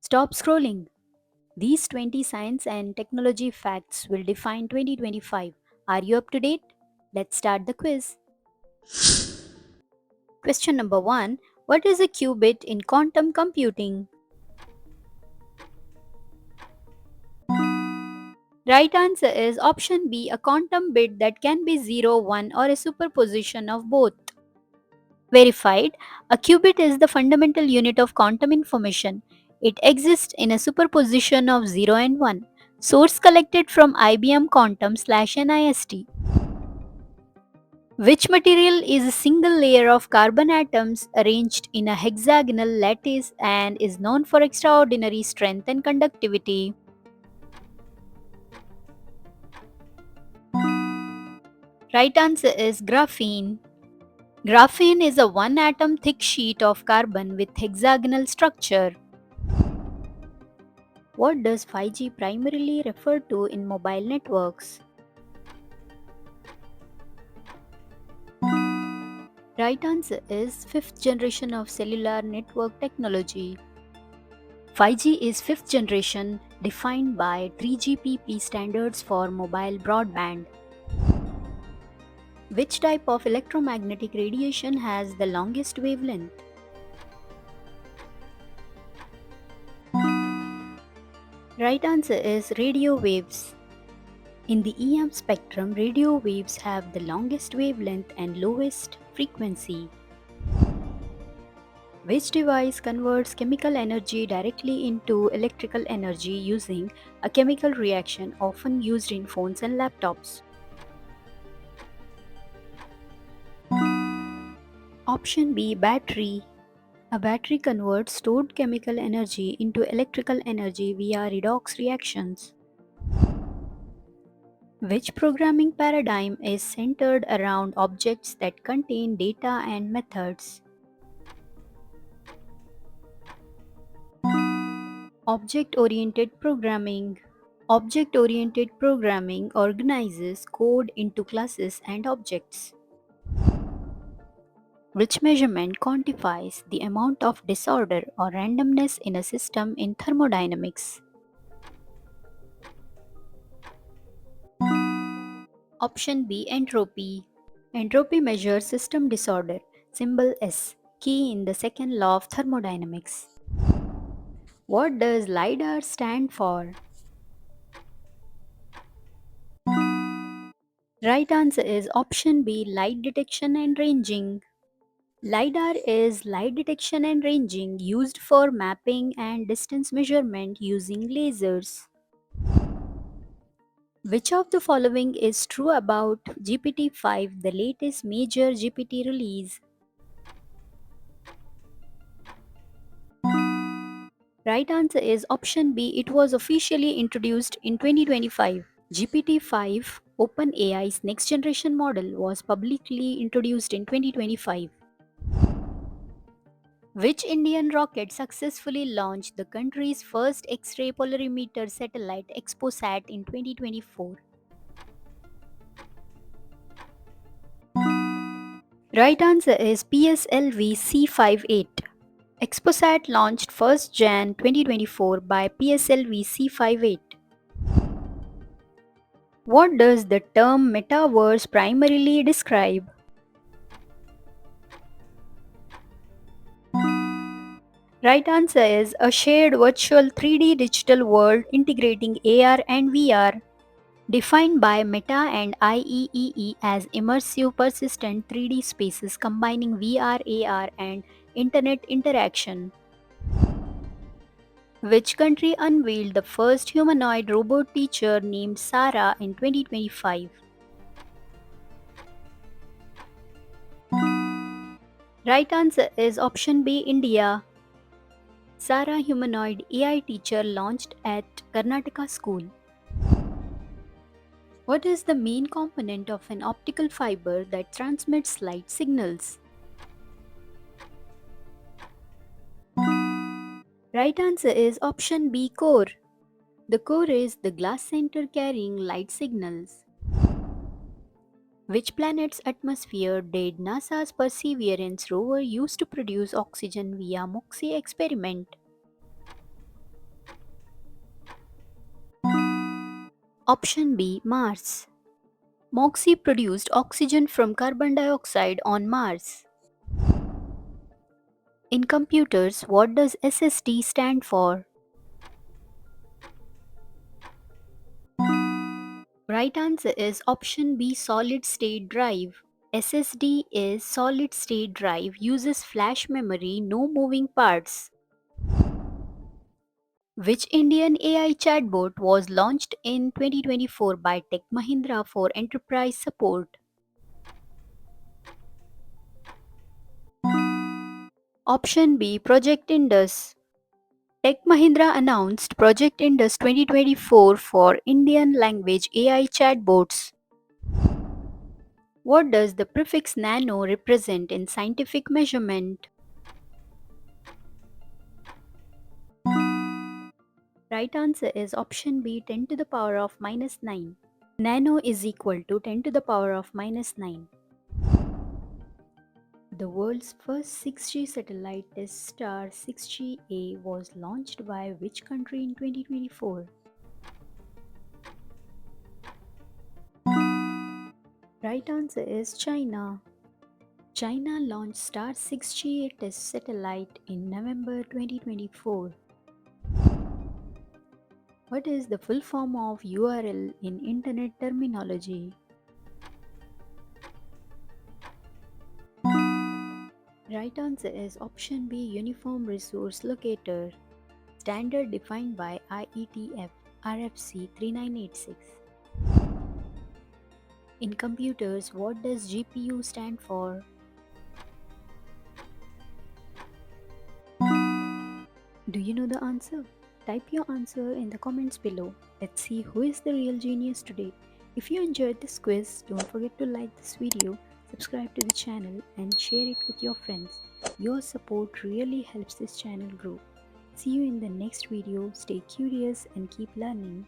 Stop scrolling. These 20 science and technology facts will define 2025. Are you up to date? Let's start the quiz. Question number 1. What is a qubit in quantum computing? Right answer is option B, a quantum bit that can be 0, 1 or a superposition of both. Verified. A qubit is the fundamental unit of quantum information. It exists in a superposition of 0 and 1. Source collected from IBM Quantum/NIST. Which material is a single layer of carbon atoms arranged in a hexagonal lattice and is known for extraordinary strength and conductivity? Right answer is graphene. Graphene is a one atom thick sheet of carbon with hexagonal structure. What does 5G primarily refer to in mobile networks? Right answer is fifth generation of cellular network technology. 5G is fifth generation defined by 3GPP standards for mobile broadband. Which type of electromagnetic radiation has the longest wavelength? Right answer is radio waves. In the EM spectrum, radio waves have the longest wavelength and lowest frequency. Which device converts chemical energy directly into electrical energy using a chemical reaction often used in phones and laptops? Option B, battery. A battery converts stored chemical energy into electrical energy via redox reactions. Which programming paradigm is centered around objects that contain data and methods? Object-oriented programming. Object-oriented programming organizes code into classes and objects. Which measurement quantifies the amount of disorder or randomness in a system in thermodynamics? Option B, entropy. Entropy measures system disorder, symbol S, key in the second law of thermodynamics. What does LiDAR stand for? Right answer is option B, light detection and ranging. LiDAR is light detection and ranging used for mapping and distance measurement using lasers. Which of the following is true about GPT-5, the latest major GPT release? Right answer is option B. It was officially introduced in 2025. GPT-5, OpenAI's next generation model, was publicly introduced in 2025. Which Indian rocket successfully launched the country's first X-ray polarimeter satellite ExpoSat in 2024? Right answer is PSLV C58. ExpoSat launched 1st Jan 2024 by PSLV C58. What does the term metaverse primarily describe? Right answer is a shared virtual 3D digital world integrating AR and VR, defined by Meta and IEEE as immersive persistent 3D spaces combining VR, AR, and internet interaction. Which country unveiled the first humanoid robot teacher named Sarah in 2025? Right answer is option B, India. Sarah humanoid AI teacher launched at Karnataka school. What is the main component of an optical fiber that transmits light signals? Right answer is option B, core. The core is the glass center carrying light signals. Which planet's atmosphere did NASA's Perseverance rover use to produce oxygen via MOXIE experiment? Option B. Mars. MOXIE produced oxygen from carbon dioxide on Mars. In computers, what does SSD stand for? Right answer is option B. Solid state drive. SSD is solid state drive, uses flash memory, no moving parts. Which Indian AI chatbot was launched in 2024 by Tech Mahindra for enterprise support? Option B. Project Indus. Tech Mahindra announced Project Indus 2024 for Indian language AI chatbots. What does the prefix nano represent in scientific measurement? Right answer is option B, 10 to the power of minus 9. Nano is equal to 10 to the power of minus 9. The world's first 6G satellite Telstar 6G-A was launched by which country in 2024? Right answer is China. China launched Star 6G-A test satellite in November 2024. What is the full form of URL in Internet terminology? Right answer is option B, Uniform Resource Locator. Standard defined by IETF RFC 3986. In computers, what does GPU stand for? Do you know the answer? Type your answer in the comments below. Let's see who is the real genius today. If you enjoyed this quiz, don't forget to like this video, subscribe to the channel and share it with your friends. Your support really helps this channel grow. See you in the next video. Stay curious and keep learning.